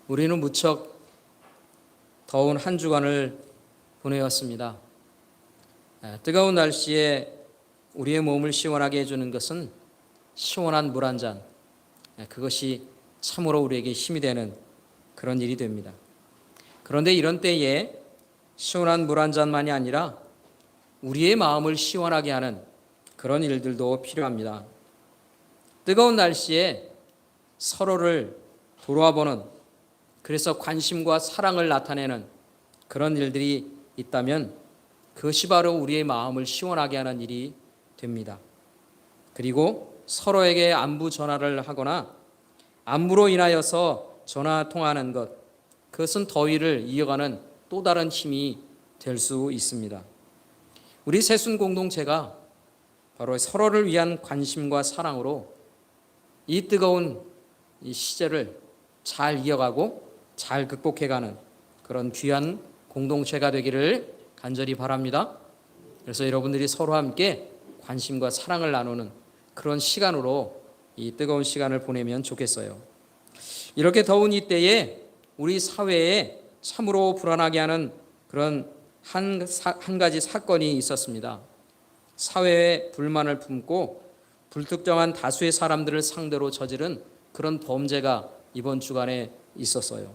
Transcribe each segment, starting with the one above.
우리는 무척 더운 한 주간을 보내왔습니다. 뜨거운 날씨에 우리의 몸을 시원하게 해주는 것은 시원한 물 한 잔, 그것이 참으로 우리에게 힘이 되는 그런 일이 됩니다. 그런데 이런 때에 시원한 물 한 잔만이 아니라 우리의 마음을 시원하게 하는 그런 일들도 필요합니다. 뜨거운 날씨에 서로를 돌아보는, 그래서 관심과 사랑을 나타내는 그런 일들이 있다면 그것이 바로 우리의 마음을 시원하게 하는 일이 됩니다. 그리고 서로에게 안부 전화를 하거나 안부로 인하여서 전화 통화하는 것, 그것은 더위를 이어가는 또 다른 힘이 될 수 있습니다. 우리 새순 공동체가 바로 서로를 위한 관심과 사랑으로 이 뜨거운 이 시절을 잘 이어가고 잘 극복해가는 그런 귀한 공동체가 되기를 간절히 바랍니다. 그래서 여러분들이 서로 함께 관심과 사랑을 나누는 그런 시간으로 이 뜨거운 시간을 보내면 좋겠어요. 이렇게 더운 이때에 우리 사회에 참으로 불안하게 하는 그런 한 가지 사건이 있었습니다. 사회에 불만을 품고 불특정한 다수의 사람들을 상대로 저지른 그런 범죄가 이번 주간에 있었어요.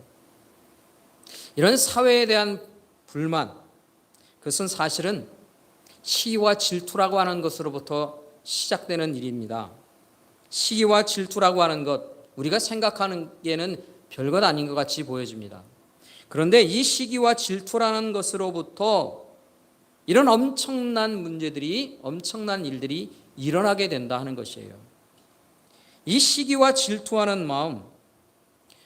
이런 사회에 대한 불만, 그것은 사실은 시기와 질투라고 하는 것으로부터 시작되는 일입니다. 시기와 질투라고 하는 것, 우리가 생각하기에는 별것 아닌 것 같이 보여집니다. 그런데 이 시기와 질투라는 것으로부터 이런 엄청난 문제들이, 엄청난 일들이 일어나게 된다 하는 것이에요. 이 시기와 질투하는 마음,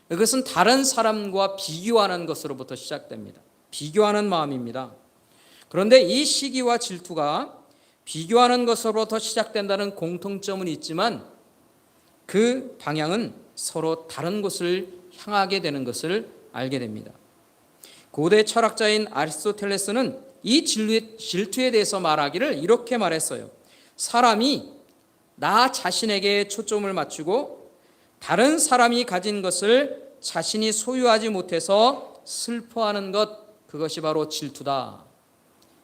그것은 다른 사람과 비교하는 것으로부터 시작됩니다. 비교하는 마음입니다. 그런데 이 시기와 질투가 비교하는 것으로부터 시작된다는 공통점은 있지만 그 방향은 서로 다른 곳을 향하게 되는 것을 알게 됩니다. 고대 철학자인 아리스토텔레스는 이 질투에 대해서 말하기를 이렇게 말했어요. 사람이 나 자신에게 초점을 맞추고 다른 사람이 가진 것을 자신이 소유하지 못해서 슬퍼하는 것, 그것이 바로 질투다.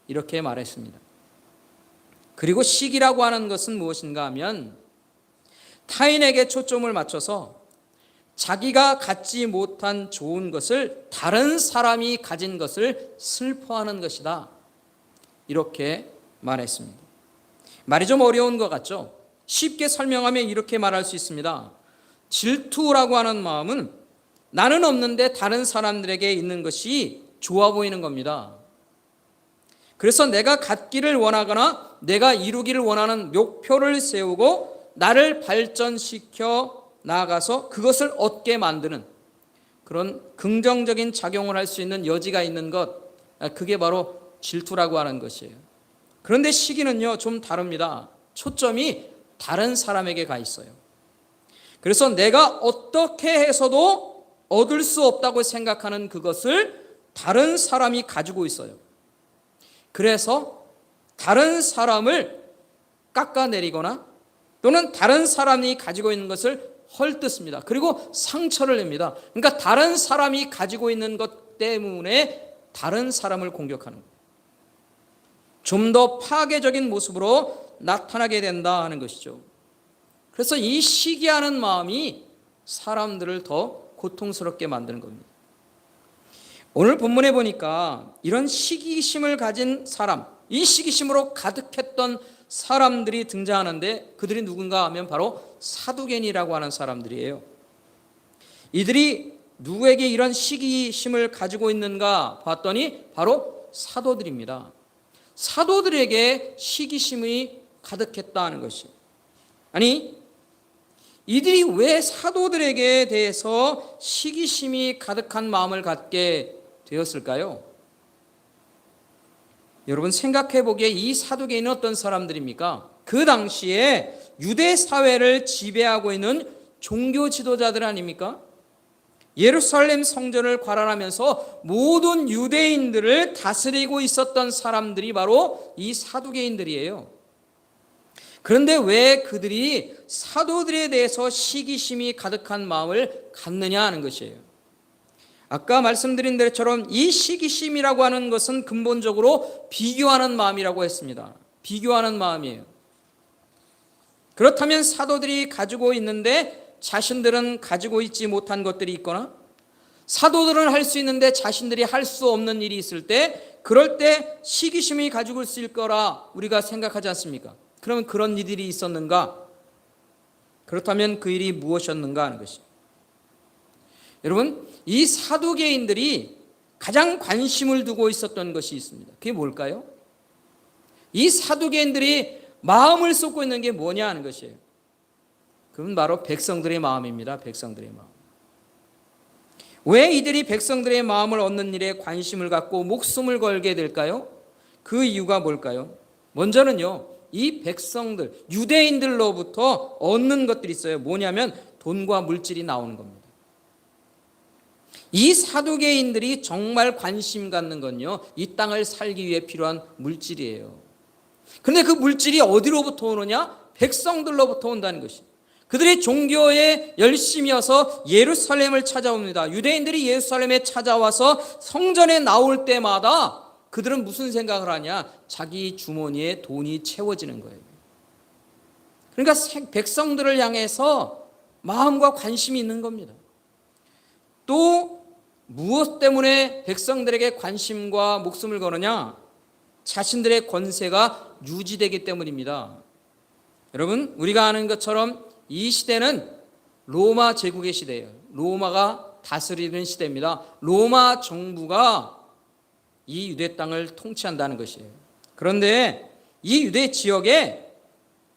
이렇게 말했습니다. 그리고 시기라고 하는 것은 무엇인가 하면 타인에게 초점을 맞춰서 자기가 갖지 못한 좋은 것을 다른 사람이 가진 것을 슬퍼하는 것이다. 이렇게 말했습니다. 말이 좀 어려운 것 같죠? 쉽게 설명하면 이렇게 말할 수 있습니다. 질투라고 하는 마음은 나는 없는데 다른 사람들에게 있는 것이 좋아 보이는 겁니다. 그래서 내가 갖기를 원하거나 내가 이루기를 원하는 목표를 세우고 나를 발전시켜 나아가서 그것을 얻게 만드는 그런 긍정적인 작용을 할 수 있는 여지가 있는 것, 그게 바로 질투라고 하는 것이에요. 그런데 시기는요, 좀 다릅니다. 초점이 다른 사람에게 가 있어요. 그래서 내가 어떻게 해서도 얻을 수 없다고 생각하는 그것을 다른 사람이 가지고 있어요. 그래서 다른 사람을 깎아내리거나 또는 다른 사람이 가지고 있는 것을 헐뜯습니다. 그리고 상처를 냅니다. 그러니까 다른 사람이 가지고 있는 것 때문에 다른 사람을 공격하는 거예요. 좀 더 파괴적인 모습으로 나타나게 된다 하는 것이죠. 그래서 이 시기하는 마음이 사람들을 더 고통스럽게 만드는 겁니다. 오늘 본문에 보니까 이런 시기심을 가진 사람, 이 시기심으로 가득했던 사람들이 등장하는데 그들이 누군가 하면 바로 사두개인이라고 하는 사람들이에요. 이들이 누구에게 이런 시기심을 가지고 있는가 봤더니 바로 사도들입니다. 사도들에게 시기심이 가득했다는 것이, 아니 이들이 왜 사도들에게 대해서 시기심이 가득한 마음을 갖게 되었을까요? 여러분 생각해 보기에 이 사두개인은 어떤 사람들입니까? 그 당시에 유대 사회를 지배하고 있는 종교 지도자들 아닙니까? 예루살렘 성전을 관할하면서 모든 유대인들을 다스리고 있었던 사람들이 바로 이 사두개인들이에요. 그런데 왜 그들이 사도들에 대해서 시기심이 가득한 마음을 갖느냐 하는 것이에요. 아까 말씀드린 대로처럼 이 시기심이라고 하는 것은 근본적으로 비교하는 마음이라고 했습니다. 비교하는 마음이에요. 그렇다면 사도들이 가지고 있는데 자신들은 가지고 있지 못한 것들이 있거나, 사도들은 할 수 있는데 자신들이 할 수 없는 일이 있을 때, 그럴 때 시기심이 가지고 있을 거라 우리가 생각하지 않습니까? 그러면 그런 일들이 있었는가? 그렇다면 그 일이 무엇이었는가 하는 것이. 여러분, 이 사두개인들이 가장 관심을 두고 있었던 것이 있습니다. 그게 뭘까요? 이 사두개인들이 마음을 쏟고 있는 게 뭐냐 하는 것이에요. 그건 바로 백성들의 마음입니다. 백성들의 마음. 왜 이들이 백성들의 마음을 얻는 일에 관심을 갖고 목숨을 걸게 될까요? 그 이유가 뭘까요? 먼저는요, 이 백성들, 유대인들로부터 얻는 것들이 있어요. 뭐냐면 돈과 물질이 나오는 겁니다. 이 사두개인들이 정말 관심 갖는 건요, 이 땅을 살기 위해 필요한 물질이에요. 그런데 그 물질이 어디로부터 오느냐? 백성들로부터 온다는 것이. 그들이 종교에 열심이어서 예루살렘을 찾아옵니다. 유대인들이 예루살렘에 찾아와서 성전에 나올 때마다 그들은 무슨 생각을 하냐? 자기 주머니에 돈이 채워지는 거예요. 그러니까 백성들을 향해서 마음과 관심이 있는 겁니다. 또 무엇 때문에 백성들에게 관심과 목숨을 거느냐? 자신들의 권세가 유지되기 때문입니다. 여러분, 우리가 아는 것처럼 이 시대는 로마 제국의 시대예요. 로마가 다스리는 시대입니다. 로마 정부가 이 유대 땅을 통치한다는 것이에요. 그런데 이 유대 지역에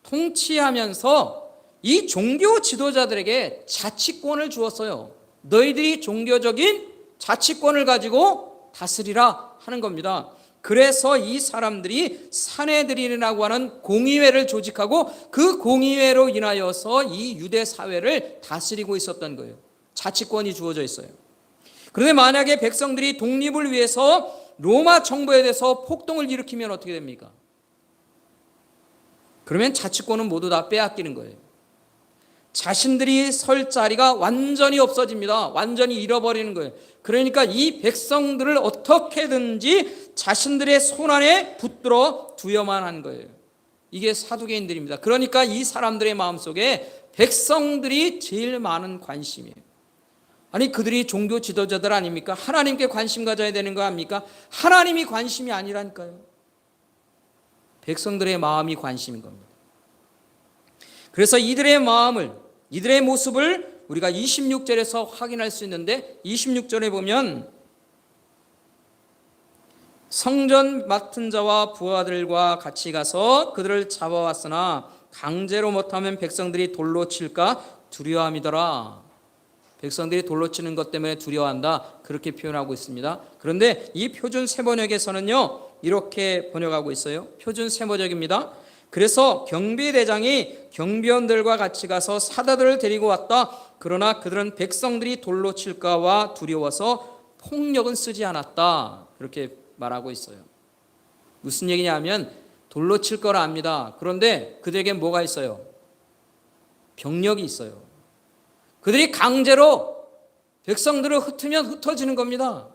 통치하면서 이 종교 지도자들에게 자치권을 주었어요. 너희들이 종교적인 자치권을 가지고 다스리라 하는 겁니다. 그래서 이 사람들이 산헤드린이라고 하는 공의회를 조직하고 그 공의회로 인하여서 이 유대 사회를 다스리고 있었던 거예요. 자치권이 주어져 있어요. 그런데 만약에 백성들이 독립을 위해서 로마 정부에 대해서 폭동을 일으키면 어떻게 됩니까? 그러면 자치권은 모두 다 빼앗기는 거예요. 자신들이 설 자리가 완전히 없어집니다. 완전히 잃어버리는 거예요. 그러니까 이 백성들을 어떻게든지 자신들의 손안에 붙들어 두어만 한 거예요. 이게 사두개인들입니다. 그러니까 이 사람들의 마음속에 백성들이 제일 많은 관심이에요. 아니, 그들이 종교 지도자들 아닙니까? 하나님께 관심 가져야 되는 거 아닙니까? 하나님이 관심이 아니라니까요. 백성들의 마음이 관심인 겁니다. 그래서 이들의 마음을, 이들의 모습을 우리가 26절에서 확인할 수 있는데, 26절에 보면 성전 맡은 자와 부하들과 같이 가서 그들을 잡아왔으나 강제로 못하면 백성들이 돌로 칠까 두려워함이더라. 백성들이 돌로 치는 것 때문에 두려워한다, 그렇게 표현하고 있습니다. 그런데 이 표준 세번역에서는요, 이렇게 번역하고 있어요. 표준 세번역입니다. 그래서 경비대장이 경비원들과 같이 가서 사다들을 데리고 왔다. 그러나 그들은 백성들이 돌로 칠까와 두려워서 폭력은 쓰지 않았다, 그렇게 말하고 있어요. 무슨 얘기냐면 돌로 칠 거라 압니다. 그런데 그들에게 뭐가 있어요? 병력이 있어요. 그들이 강제로 백성들을 흩으면 흩어지는 겁니다.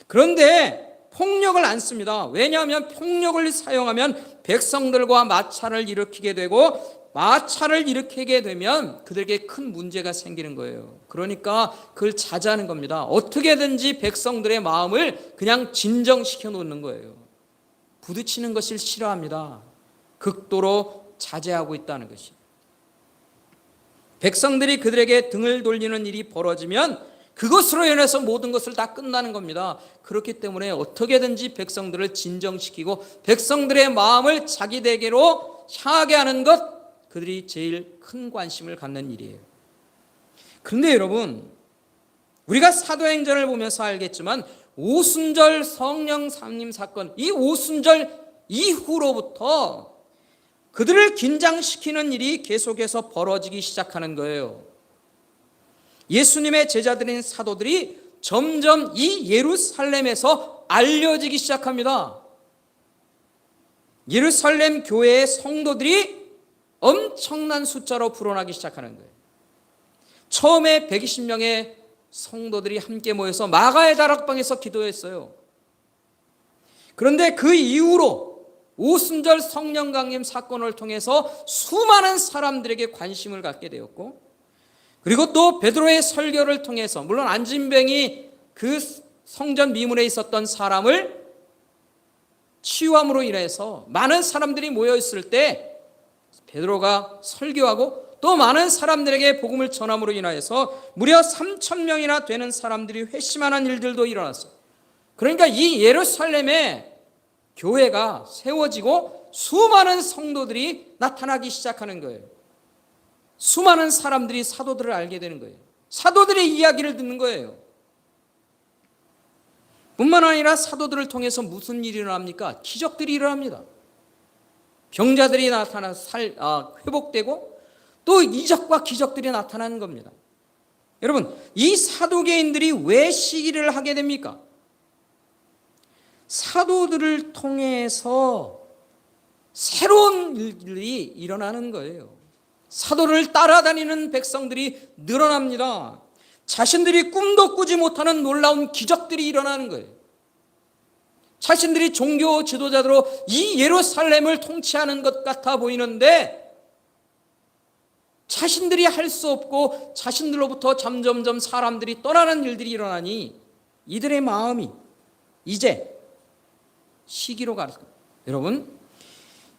그런데 폭력을 안 씁니다. 왜냐하면 폭력을 사용하면 백성들과 마찰을 일으키게 되고, 마찰을 일으키게 되면 그들에게 큰 문제가 생기는 거예요. 그러니까 그걸 자제하는 겁니다. 어떻게든지 백성들의 마음을 그냥 진정시켜 놓는 거예요. 부딪히는 것을 싫어합니다. 극도로 자제하고 있다는 것이. 백성들이 그들에게 등을 돌리는 일이 벌어지면 그것으로 인해서 모든 것을 다 끝나는 겁니다. 그렇기 때문에 어떻게든지 백성들을 진정시키고 백성들의 마음을 자기에게로 향하게 하는 것, 그들이 제일 큰 관심을 갖는 일이에요. 그런데 여러분, 우리가 사도행전을 보면서 알겠지만 오순절 성령 삼림 사건, 이 오순절 이후로부터 그들을 긴장시키는 일이 계속해서 벌어지기 시작하는 거예요. 예수님의 제자들인 사도들이 점점 이 예루살렘에서 알려지기 시작합니다. 예루살렘 교회의 성도들이 엄청난 숫자로 불어나기 시작하는 거예요. 처음에 120명의 성도들이 함께 모여서 마가의 다락방에서 기도했어요. 그런데 그 이후로 오순절 성령 강림 사건을 통해서 수많은 사람들에게 관심을 갖게 되었고, 그리고 또 베드로의 설교를 통해서, 물론 안진뱅이 그 성전 미문에 있었던 사람을 치유함으로 인해서 많은 사람들이 모여 있을 때 베드로가 설교하고 또 많은 사람들에게 복음을 전함으로 인하여서 무려 3,000명이나 되는 사람들이 회심하는 일들도 일어났어요. 그러니까 이 예루살렘에 교회가 세워지고 수많은 성도들이 나타나기 시작하는 거예요. 수많은 사람들이 사도들을 알게 되는 거예요. 사도들의 이야기를 듣는 거예요. 뿐만 아니라 사도들을 통해서 무슨 일이 일어납니까? 기적들이 일어납니다. 병자들이 나타나서 회복되고 또 이적과 기적들이 나타나는 겁니다. 여러분, 이 사도계인들이 왜 시기를 하게 됩니까? 사도들을 통해서 새로운 일들이 일어나는 거예요. 사도를 따라다니는 백성들이 늘어납니다. 자신들이 꿈도 꾸지 못하는 놀라운 기적들이 일어나는 거예요. 자신들이 종교 지도자로 이 예루살렘을 통치하는 것 같아 보이는데 자신들이 할 수 없고 자신들로부터 점점점 사람들이 떠나는 일들이 일어나니 이들의 마음이 이제 시기로 가는 겁니다. 여러분,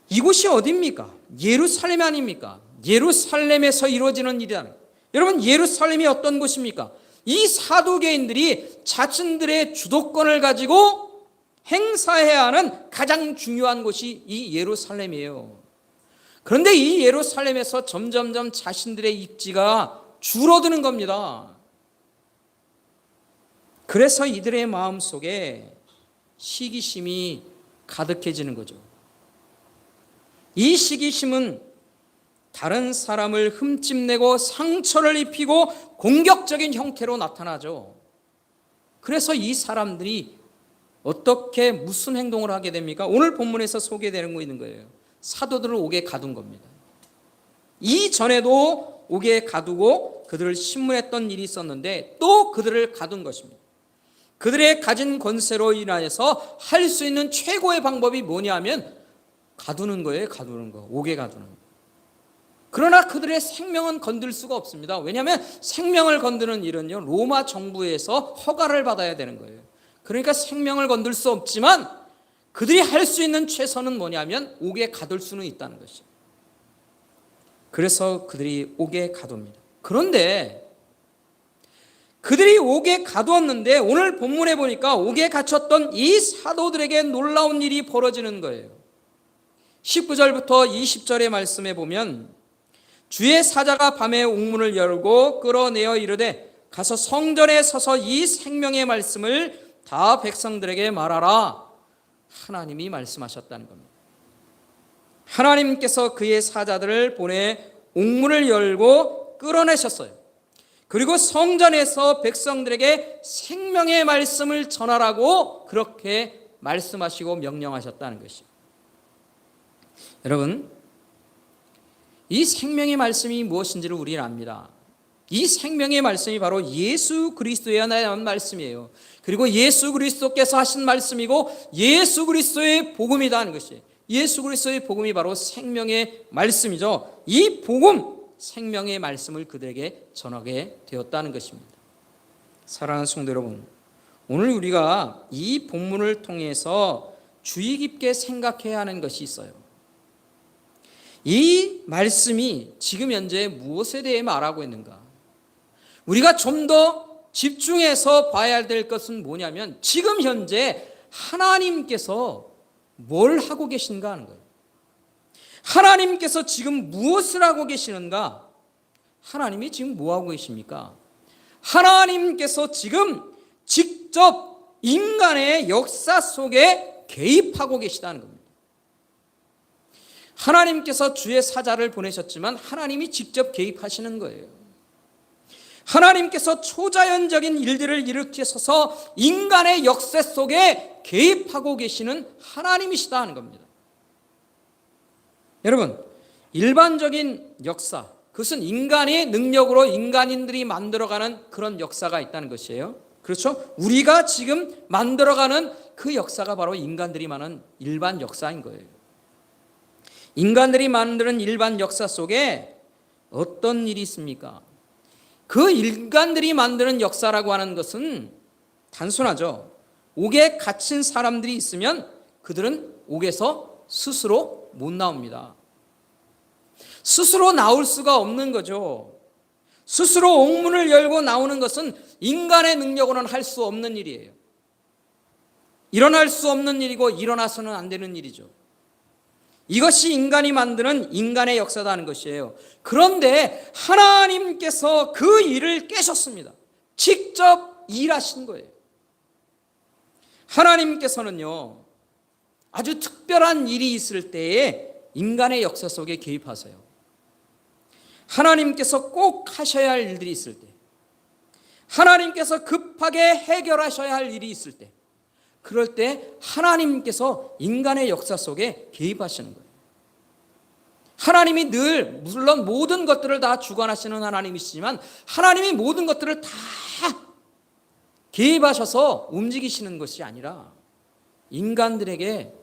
이곳이 어디입니까? 예루살렘 아닙니까? 예루살렘에서 이루어지는 일이라는 거예요. 여러분, 예루살렘이 어떤 곳입니까? 이 사도계인들이 자신들의 주도권을 가지고 행사해야 하는 가장 중요한 곳이 이 예루살렘이에요. 그런데 이 예루살렘에서 점점점 자신들의 입지가 줄어드는 겁니다. 그래서 이들의 마음속에 시기심이 가득해지는 거죠. 이 시기심은 다른 사람을 흠집내고 상처를 입히고 공격적인 형태로 나타나죠. 그래서 이 사람들이 어떻게 무슨 행동을 하게 됩니까? 오늘 본문에서 소개되는 거 있는 거예요. 사도들을 옥에 가둔 겁니다. 이전에도 옥에 가두고 그들을 신문했던 일이 있었는데 또 그들을 가둔 것입니다. 그들의 가진 권세로 인하여서 할 수 있는 최고의 방법이 뭐냐면 가두는 거예요. 가두는 거. 옥에 가두는 거. 그러나 그들의 생명은 건들 수가 없습니다. 왜냐하면 생명을 건드는 일은요, 로마 정부에서 허가를 받아야 되는 거예요. 그러니까 생명을 건들 수 없지만 그들이 할 수 있는 최선은 뭐냐면 옥에 가둘 수는 있다는 것이죠. 그래서 그들이 옥에 가둡니다. 그런데 그들이 옥에 가두었는데 오늘 본문에 보니까 옥에 갇혔던 이 사도들에게 놀라운 일이 벌어지는 거예요. 19절부터 20절의 말씀에 보면 주의 사자가 밤에 옥문을 열고 끌어내어 이르되 가서 성전에 서서 이 생명의 말씀을 다 백성들에게 말하라. 하나님이 말씀하셨다는 겁니다. 하나님께서 그의 사자들을 보내 옥문을 열고 끌어내셨어요. 그리고 성전에서 백성들에게 생명의 말씀을 전하라고 그렇게 말씀하시고 명령하셨다는 것이죠. 여러분, 이 생명의 말씀이 무엇인지를 우리는 압니다. 이 생명의 말씀이 바로 예수 그리스도에 대한 말씀이에요. 그리고 예수 그리스도께서 하신 말씀이고 예수 그리스도의 복음이다 하는 것이에요. 예수 그리스도의 복음이 바로 생명의 말씀이죠. 이 복음, 생명의 말씀을 그들에게 전하게 되었다는 것입니다. 사랑하는 성도 여러분, 오늘 우리가 이 본문을 통해서 주의 깊게 생각해야 하는 것이 있어요. 이 말씀이 지금 현재 무엇에 대해 말하고 있는가? 우리가 좀 더 집중해서 봐야 될 것은 뭐냐면 지금 현재 하나님께서 뭘 하고 계신가 하는 거예요. 하나님께서 지금 무엇을 하고 계시는가? 하나님이 지금 뭐 하고 계십니까? 하나님께서 지금 직접 인간의 역사 속에 개입하고 계시다는 겁니다. 하나님께서 주의 사자를 보내셨지만 하나님이 직접 개입하시는 거예요. 하나님께서 초자연적인 일들을 일으키셔서 인간의 역사 속에 개입하고 계시는 하나님이시다 하는 겁니다. 여러분, 일반적인 역사, 그것은 인간의 능력으로 인간인들이 만들어가는 그런 역사가 있다는 것이에요. 그렇죠? 우리가 지금 만들어가는 그 역사가 바로 인간들이 많은 일반 역사인 거예요. 인간들이 만드는 일반 역사 속에 어떤 일이 있습니까? 그 인간들이 만드는 역사라고 하는 것은 단순하죠. 옥에 갇힌 사람들이 있으면 그들은 옥에서 스스로 못 나옵니다. 스스로 나올 수가 없는 거죠. 스스로 옥문을 열고 나오는 것은 인간의 능력으로는 할 수 없는 일이에요. 일어날 수 없는 일이고 일어나서는 안 되는 일이죠. 이것이 인간이 만드는 인간의 역사다는 것이에요. 그런데 하나님께서 그 일을 깨셨습니다. 직접 일하신 거예요. 하나님께서는요, 아주 특별한 일이 있을 때에 인간의 역사 속에 개입하세요. 하나님께서 꼭 하셔야 할 일들이 있을 때, 하나님께서 급하게 해결하셔야 할 일이 있을 때, 그럴 때 하나님께서 인간의 역사 속에 개입하시는 거예요. 하나님이 늘 물론 모든 것들을 다 주관하시는 하나님이시지만 하나님이 모든 것들을 다 개입하셔서 움직이시는 것이 아니라 인간들에게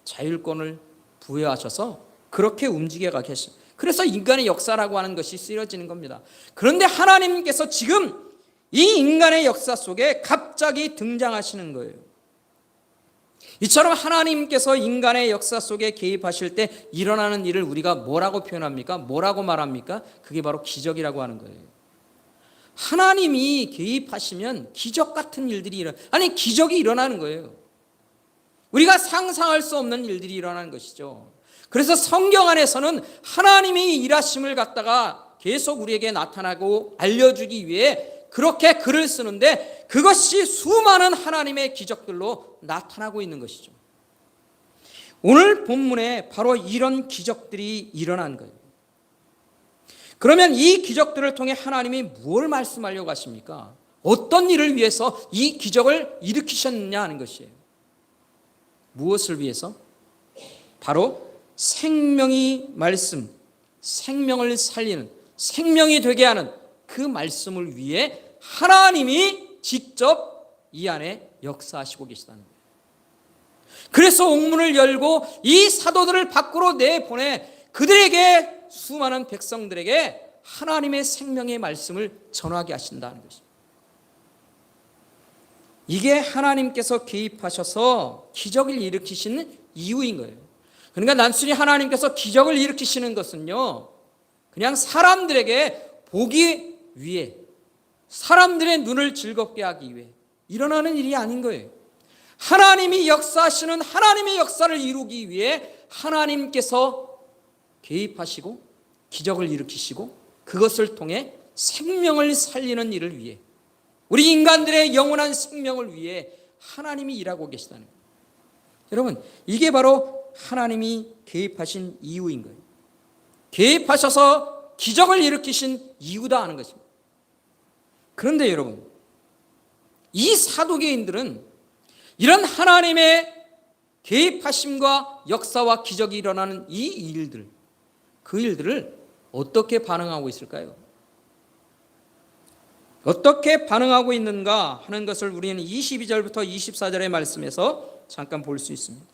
자율권을 부여하셔서 그렇게 움직여가 계십니다. 그래서 인간의 역사라고 하는 것이 쓰여지는 겁니다. 그런데 하나님께서 지금 이 인간의 역사 속에 갑자기 등장하시는 거예요. 이처럼 하나님께서 인간의 역사 속에 개입하실 때 일어나는 일을 우리가 뭐라고 표현합니까? 뭐라고 말합니까? 그게 바로 기적이라고 하는 거예요. 하나님이 개입하시면 기적 같은 일들이 기적이 일어나는 거예요. 우리가 상상할 수 없는 일들이 일어나는 것이죠. 그래서 성경 안에서는 하나님이 일하심을 갖다가 계속 우리에게 나타나고 알려주기 위해 그렇게 글을 쓰는데 그것이 수많은 하나님의 기적들로 나타나고 있는 것이죠. 오늘 본문에 바로 이런 기적들이 일어난 거예요. 그러면 이 기적들을 통해 하나님이 무엇을 말씀하려고 하십니까? 어떤 일을 위해서 이 기적을 일으키셨느냐 하는 것이에요. 무엇을 위해서? 바로 생명이 말씀, 생명을 살리는, 생명이 되게 하는 그 말씀을 위해 하나님이 직접 이 안에 역사하시고 계시다는 거예요. 그래서 옥문을 열고 이 사도들을 밖으로 내보내 그들에게 수많은 백성들에게 하나님의 생명의 말씀을 전하게 하신다는 것입니다. 이게 하나님께서 개입하셔서 기적을 일으키시는 이유인 거예요. 그러니까 단순히 하나님께서 기적을 일으키시는 것은요, 그냥 사람들에게 보기 위해, 사람들의 눈을 즐겁게 하기 위해 일어나는 일이 아닌 거예요. 하나님이 역사하시는 하나님의 역사를 이루기 위해 하나님께서 개입하시고 기적을 일으키시고 그것을 통해 생명을 살리는 일을 위해, 우리 인간들의 영원한 생명을 위해 하나님이 일하고 계시다는 거예요. 여러분, 이게 바로 하나님이 개입하신 이유인 거예요. 개입하셔서 기적을 일으키신 이유다 하는 것입니다. 그런데 여러분, 이 사도계인들은 이런 하나님의 개입하심과 역사와 기적이 일어나는 이 일들, 그 일들을 어떻게 반응하고 있을까요? 어떻게 반응하고 있는가 하는 것을 우리는 22절부터 24절의 말씀에서 잠깐 볼 수 있습니다.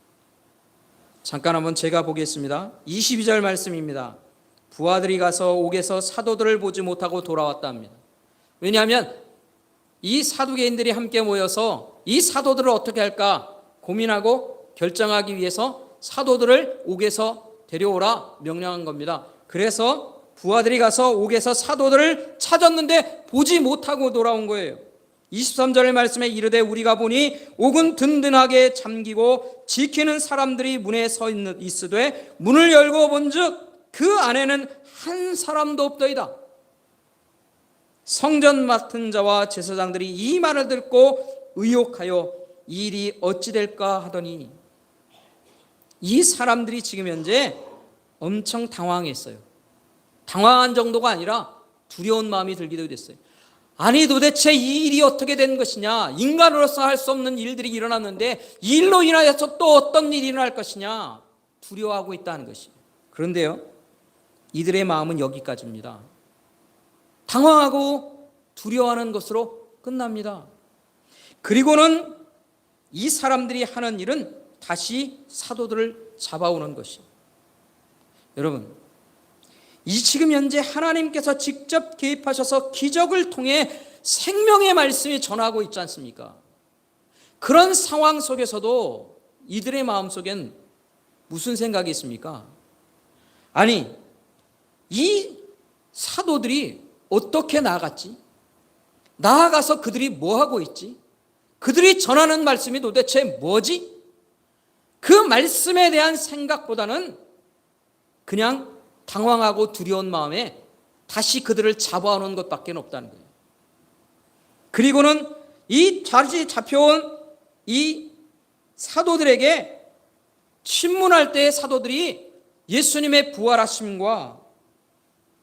잠깐 한번 제가 보겠습니다. 22절 말씀입니다. 부하들이 가서 옥에서 사도들을 보지 못하고 돌아왔다 합니다. 왜냐하면 이 사두개인들이 함께 모여서 이 사도들을 어떻게 할까 고민하고 결정하기 위해서 사도들을 옥에서 데려오라 명령한 겁니다. 그래서 부하들이 가서 옥에서 사도들을 찾았는데 보지 못하고 돌아온 거예요. 23절의 말씀에 이르되 우리가 보니 옥은 든든하게 잠기고 지키는 사람들이 문에 서 있으되 문을 열고 본즉 그 안에는 한 사람도 없더이다. 성전 맡은 자와 제사장들이 이 말을 듣고 의혹하여 이 일이 어찌 될까 하더니, 이 사람들이 지금 현재 엄청 당황했어요. 당황한 정도가 아니라 두려운 마음이 들기도 됐어요. 아니 도대체 이 일이 어떻게 된 것이냐, 인간으로서 할 수 없는 일들이 일어났는데 이 일로 인하여서 또 어떤 일이 일어날 것이냐 두려워하고 있다는 것이에요. 그런데요, 이들의 마음은 여기까지입니다. 당황하고 두려워하는 것으로 끝납니다. 그리고는 이 사람들이 하는 일은 다시 사도들을 잡아오는 것이요. 여러분, 이 지금 현재 하나님께서 직접 개입하셔서 기적을 통해 생명의 말씀이 전하고 있지 않습니까? 그런 상황 속에서도 이들의 마음속엔 무슨 생각이 있습니까? 아니, 이 사도들이 어떻게 나아갔지? 나아가서 그들이 뭐 하고 있지? 그들이 전하는 말씀이 도대체 뭐지? 그 말씀에 대한 생각보다는 그냥 당황하고 두려운 마음에 다시 그들을 잡아오는 것밖에 없다는 거예요. 그리고는 이 다시 잡혀온 이 사도들에게 신문할 때 사도들이 예수님의 부활하심과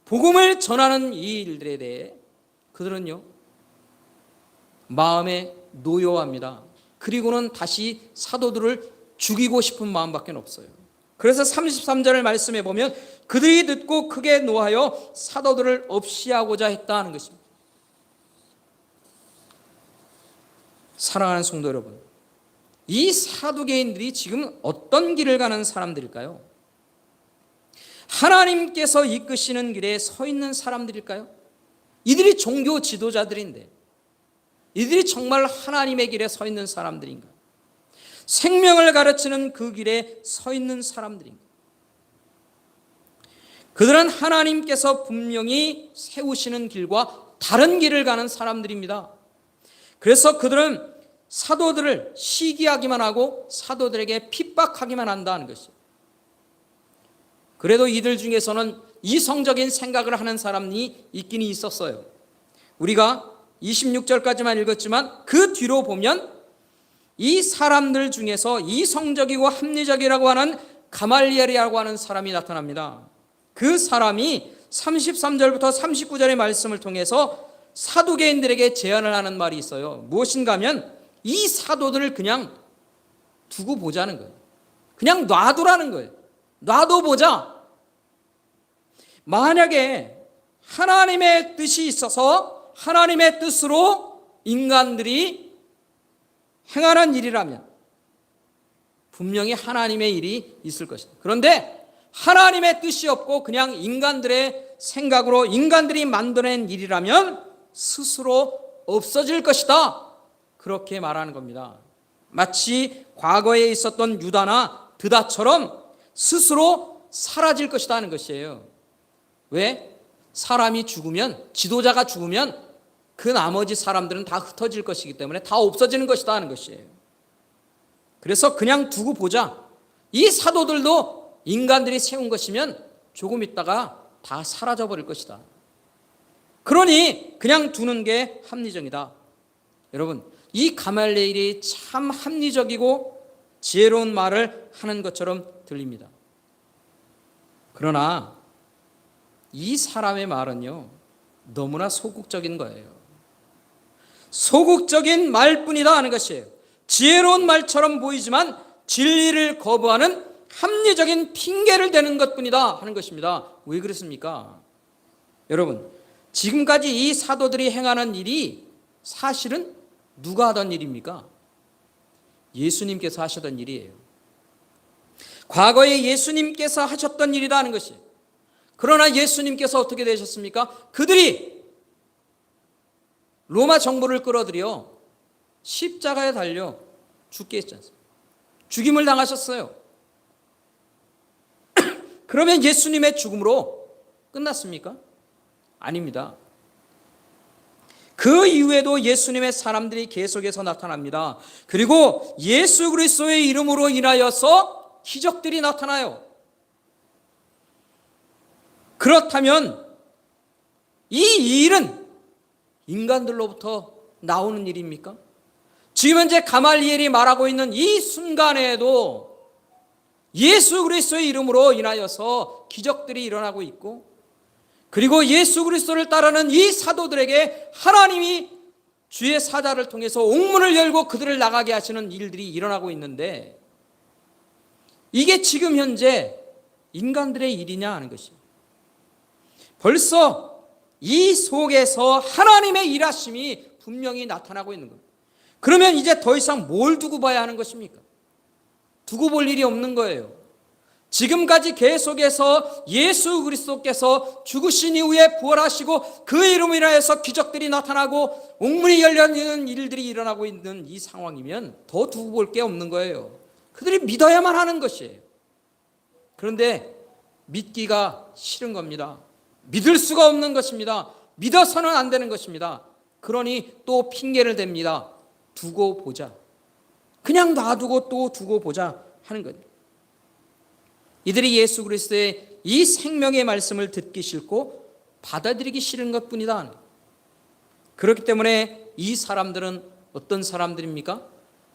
복음을 전하는 이 일들에 대해 그들은요, 마음에 노여워합니다. 그리고는 다시 사도들을 죽이고 싶은 마음밖에 없어요. 그래서 33절을 말씀해 보면 그들이 듣고 크게 노하여 사도들을 없이하고자 했다는 것입니다. 사랑하는 성도 여러분, 이 사두개인들이 지금 어떤 길을 가는 사람들일까요? 하나님께서 이끄시는 길에 서 있는 사람들일까요? 이들이 종교 지도자들인데 이들이 정말 하나님의 길에 서 있는 사람들인가? 생명을 가르치는 그 길에 서 있는 사람들인가? 그들은 하나님께서 분명히 세우시는 길과 다른 길을 가는 사람들입니다. 그래서 그들은 사도들을 시기하기만 하고 사도들에게 핍박하기만 한다는 것이죠. 그래도 이들 중에서는 이성적인 생각을 하는 사람이 있긴 있었어요. 우리가 26절까지만 읽었지만 그 뒤로 보면 이 사람들 중에서 이성적이고 합리적이라고 하는 가말리엘이라고 하는 사람이 나타납니다. 그 사람이 33절부터 39절의 말씀을 통해서 사두개인들에게 제안을 하는 말이 있어요. 무엇인가 하면 이 사도들을 그냥 두고 보자는 거예요. 그냥 놔두라는 거예요. 놔둬보자. 만약에 하나님의 뜻이 있어서 하나님의 뜻으로 인간들이 행하는 일이라면 분명히 하나님의 일이 있을 것이다. 그런데 하나님의 뜻이 없고 그냥 인간들의 생각으로 인간들이 만들어낸 일이라면 스스로 없어질 것이다. 그렇게 말하는 겁니다. 마치 과거에 있었던 유다나 드다처럼 스스로 사라질 것이다 하는 것이에요. 왜? 사람이 죽으면, 지도자가 죽으면 그 나머지 사람들은 다 흩어질 것이기 때문에 다 없어지는 것이다 하는 것이에요. 그래서 그냥 두고 보자. 이 사도들도 인간들이 세운 것이면 조금 있다가 다 사라져버릴 것이다. 그러니 그냥 두는 게 합리적이다. 여러분, 이 가말리엘이 참 합리적이고 지혜로운 말을 하는 것처럼 들립니다. 그러나 이 사람의 말은요, 너무나 소극적인 거예요. 소극적인 말뿐이다 하는 것이에요. 지혜로운 말처럼 보이지만 진리를 거부하는 합리적인 핑계를 대는 것뿐이다 하는 것입니다. 왜 그렇습니까? 여러분, 지금까지 이 사도들이 행하는 일이 사실은 누가 하던 일입니까? 예수님께서 하셨던 일이에요. 과거에 예수님께서 하셨던 일이다 하는 것이에요. 그러나 예수님께서 어떻게 되셨습니까? 그들이 로마 정부를 끌어들여 십자가에 달려 죽게 했지 않습니까? 죽임을 당하셨어요. 그러면 예수님의 죽음으로 끝났습니까? 아닙니다. 그 이후에도 예수님의 사람들이 계속해서 나타납니다. 그리고 예수 그리스도의 이름으로 인하여서 기적들이 나타나요. 그렇다면 이 일은 인간들로부터 나오는 일입니까? 지금 현재 가말리엘이 말하고 있는 이 순간에도 예수 그리스도의 이름으로 인하여서 기적들이 일어나고 있고, 그리고 예수 그리스도를 따르는 이 사도들에게 하나님이 주의 사자를 통해서 옥문을 열고 그들을 나가게 하시는 일들이 일어나고 있는데, 이게 지금 현재 인간들의 일이냐 하는 것이에요. 벌써 이 속에서 하나님의 일하심이 분명히 나타나고 있는 겁니다. 그러면 이제 더 이상 뭘 두고 봐야 하는 것입니까? 두고 볼 일이 없는 거예요. 지금까지 계속해서 예수 그리스도께서 죽으신 이후에 부활하시고 그 이름으로 인하여서 기적들이 나타나고 옥문이 열리는 일들이 일어나고 있는 이 상황이면 더 두고 볼 게 없는 거예요. 그들이 믿어야만 하는 것이에요. 그런데 믿기가 싫은 겁니다. 믿을 수가 없는 것입니다. 믿어서는 안 되는 것입니다. 그러니 또 핑계를 댑니다. 두고 보자. 그냥 놔두고 또 두고 보자 하는 거예요. 이들이 예수 그리스도의 이 생명의 말씀을 듣기 싫고 받아들이기 싫은 것뿐이다. 그렇기 때문에 이 사람들은 어떤 사람들입니까?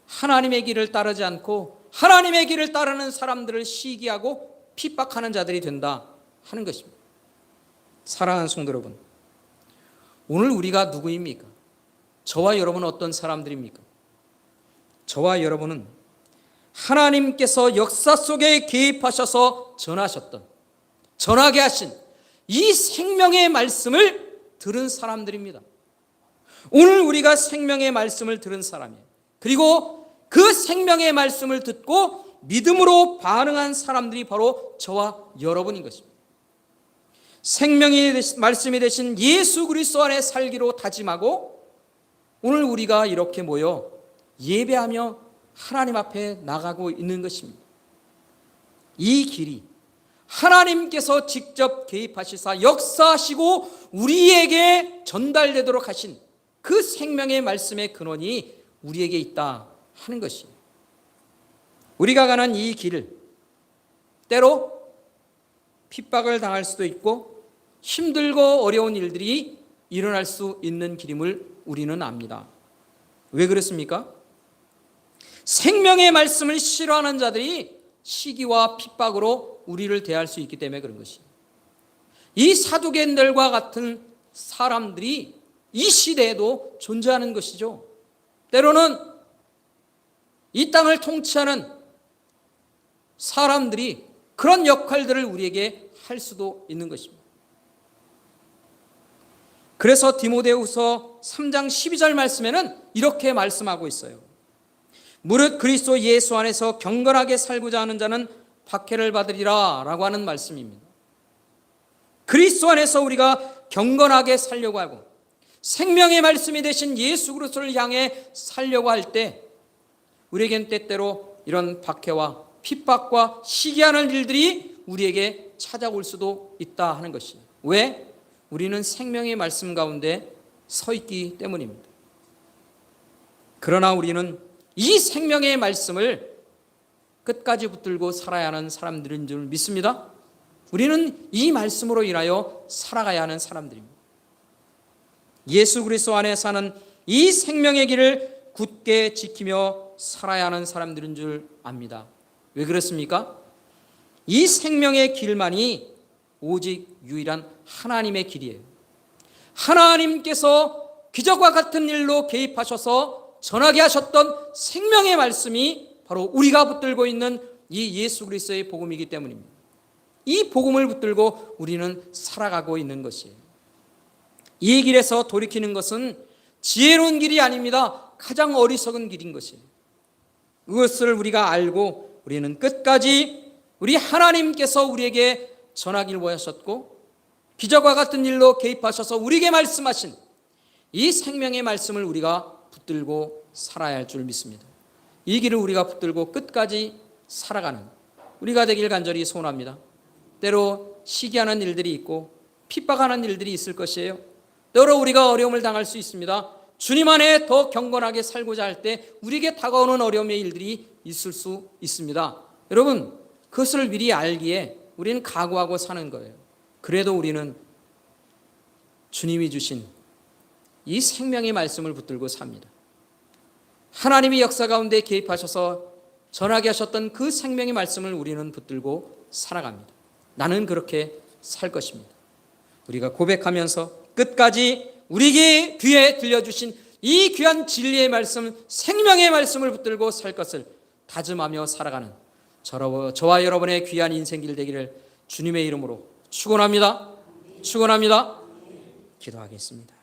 하나님의 길을 따르지 않고 하나님의 길을 따르는 사람들을 시기하고 핍박하는 자들이 된다 하는 것입니다. 사랑하는 성도 여러분, 오늘 우리가 누구입니까? 저와 여러분은 어떤 사람들입니까? 저와 여러분은 하나님께서 역사 속에 개입하셔서 전하게 하신 이 생명의 말씀을 들은 사람들입니다. 오늘 우리가 생명의 말씀을 들은 사람이에요. 그리고 그 생명의 말씀을 듣고 믿음으로 반응한 사람들이 바로 저와 여러분인 것입니다. 생명의 말씀이 되신 예수 그리스도 안에 살기로 다짐하고 오늘 우리가 이렇게 모여 예배하며 하나님 앞에 나가고 있는 것입니다. 이 길이 하나님께서 직접 개입하시사 역사하시고 우리에게 전달되도록 하신 그 생명의 말씀의 근원이 우리에게 있다 하는 것이에요. 우리가 가는 이 길을 때로 핍박을 당할 수도 있고 힘들고 어려운 일들이 일어날 수 있는 길임을 우리는 압니다. 왜 그렇습니까? 생명의 말씀을 싫어하는 자들이 시기와 핍박으로 우리를 대할 수 있기 때문에 그런 것이에요. 이 사두개인들과 같은 사람들이 이 시대에도 존재하는 것이죠. 때로는 이 땅을 통치하는 사람들이 그런 역할들을 우리에게 할 수도 있는 것입니다. 그래서 디모데후서 3장 12절 말씀에는 이렇게 말씀하고 있어요. 무릇 그리스도 예수 안에서 경건하게 살고자 하는 자는 박해를 받으리라 라고 하는 말씀입니다. 그리스도 안에서 우리가 경건하게 살려고 하고 생명의 말씀이 되신 예수 그리스도를 향해 살려고 할 때 우리에겐 때때로 이런 박해와 핍박과 시기하는 일들이 우리에게 찾아올 수도 있다 하는 것이에요. 왜? 우리는 생명의 말씀 가운데 서 있기 때문입니다. 그러나 우리는 이 생명의 말씀을 끝까지 붙들고 살아야 하는 사람들인 줄 믿습니다. 우리는 이 말씀으로 인하여 살아가야 하는 사람들입니다. 예수 그리스도 안에 사는 이 생명의 길을 굳게 지키며 살아야 하는 사람들인 줄 압니다. 왜 그렇습니까? 이 생명의 길만이 오직 유일한 하나님의 길이에요. 하나님께서 기적과 같은 일로 개입하셔서 전하게 하셨던 생명의 말씀이 바로 우리가 붙들고 있는 이 예수 그리스도의 복음이기 때문입니다. 이 복음을 붙들고 우리는 살아가고 있는 것이에요. 이 길에서 돌이키는 것은 지혜로운 길이 아닙니다. 가장 어리석은 길인 것이에요. 그것을 우리가 알고 우리는 끝까지 우리 하나님께서 우리에게 전하기를 원하셨고 기적과 같은 일로 개입하셔서 우리에게 말씀하신 이 생명의 말씀을 우리가 붙들고 살아야 할 줄 믿습니다. 이 길을 우리가 붙들고 끝까지 살아가는 우리가 되길 간절히 소원합니다. 때로 시기하는 일들이 있고 핍박하는 일들이 있을 것이에요. 때로 우리가 어려움을 당할 수 있습니다. 주님 안에 더 경건하게 살고자 할 때 우리에게 다가오는 어려움의 일들이 있을 수 있습니다. 여러분, 그것을 미리 알기에 우리는 각오하고 사는 거예요. 그래도 우리는 주님이 주신 이 생명의 말씀을 붙들고 삽니다. 하나님이 역사 가운데 개입하셔서 전하게 하셨던 그 생명의 말씀을 우리는 붙들고 살아갑니다. 나는 그렇게 살 것입니다. 우리가 고백하면서 끝까지 우리에게 귀에 들려주신 이 귀한 진리의 말씀, 생명의 말씀을 붙들고 살 것을 다짐하며 살아가는 저와 여러분의 귀한 인생길 되기를 주님의 이름으로 축원합니다. 축원합니다. 기도하겠습니다.